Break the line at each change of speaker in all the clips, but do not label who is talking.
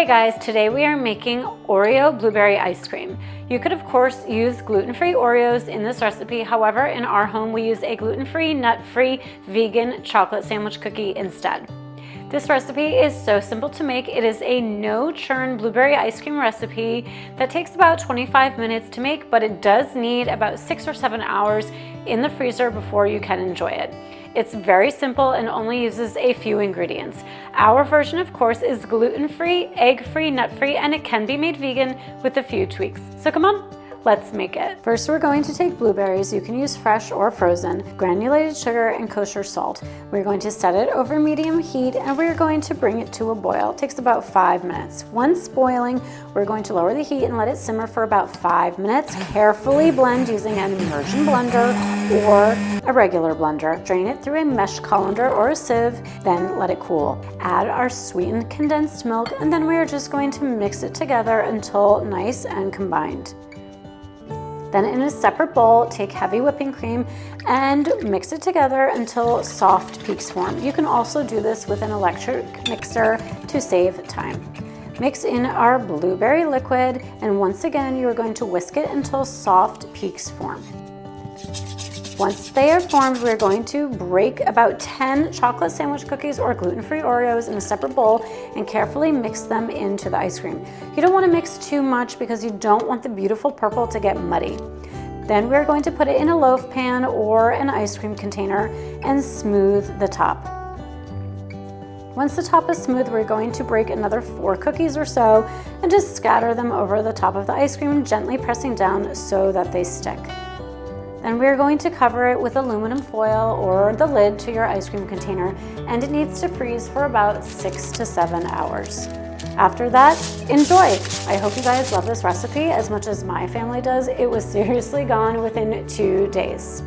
guys, today we are making Oreo Blueberry Ice Cream. You could of course use gluten-free Oreos in this recipe. However, in our home we use a gluten-free, nut-free, vegan chocolate sandwich cookie instead. This recipe is so simple to make. It is a no-churn blueberry ice cream recipe that takes about 25 minutes to make, but it does need about 6 or 7 hours in the freezer before you can enjoy it. It's very simple and only uses a few ingredients. Our version, of course, is gluten-free, egg-free, nut-free, and it can be made vegan with a few tweaks. So come on, let's make it. First, we're going to take blueberries. You can use fresh or frozen, granulated sugar, and kosher salt. We're going to set it over medium heat, and we're going to bring it to a boil. It takes about 5 minutes. Once boiling, we're going to lower the heat and let it simmer for about 5 minutes. Carefully blend using an immersion blender or a regular blender. Drain it through a mesh colander or a sieve, then let it cool. Add our sweetened condensed milk, and then we are just going to mix it together until nice and combined. Then in a separate bowl, take heavy whipping cream and mix it together until soft peaks form. You can also do this with an electric mixer to save time. Mix in our blueberry liquid, and once again, you are going to whisk it until soft peaks form. Once they are formed, we're going to break about 10 chocolate sandwich cookies or gluten-free Oreos in a separate bowl and carefully mix them into the ice cream. You don't want to mix too much because you don't want the beautiful purple to get muddy. Then we're going to put it in a loaf pan or an ice cream container and smooth the top. Once the top is smooth, we're going to break another 4 cookies or so and just scatter them over the top of the ice cream, gently pressing down so that they stick. Then we're going to cover it with aluminum foil or the lid to your ice cream container, and it needs to freeze for about 6 to 7 hours. After that, enjoy! I hope you guys love this recipe as much as my family does. It was seriously gone within 2 days.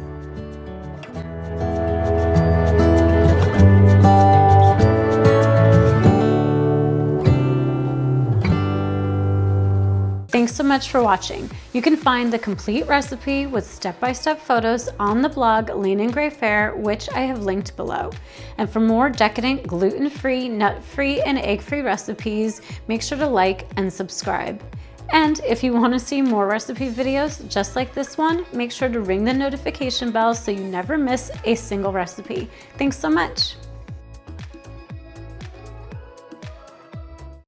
Thanks so much for watching. You can find the complete recipe with step-by-step photos on the blog Lean and Gray Fare, which I have linked below. And for more decadent gluten-free, nut-free, and egg-free recipes, make sure to like and subscribe. And if you want to see more recipe videos just like this one, make sure to ring the notification bell so you never miss a single recipe. Thanks so much.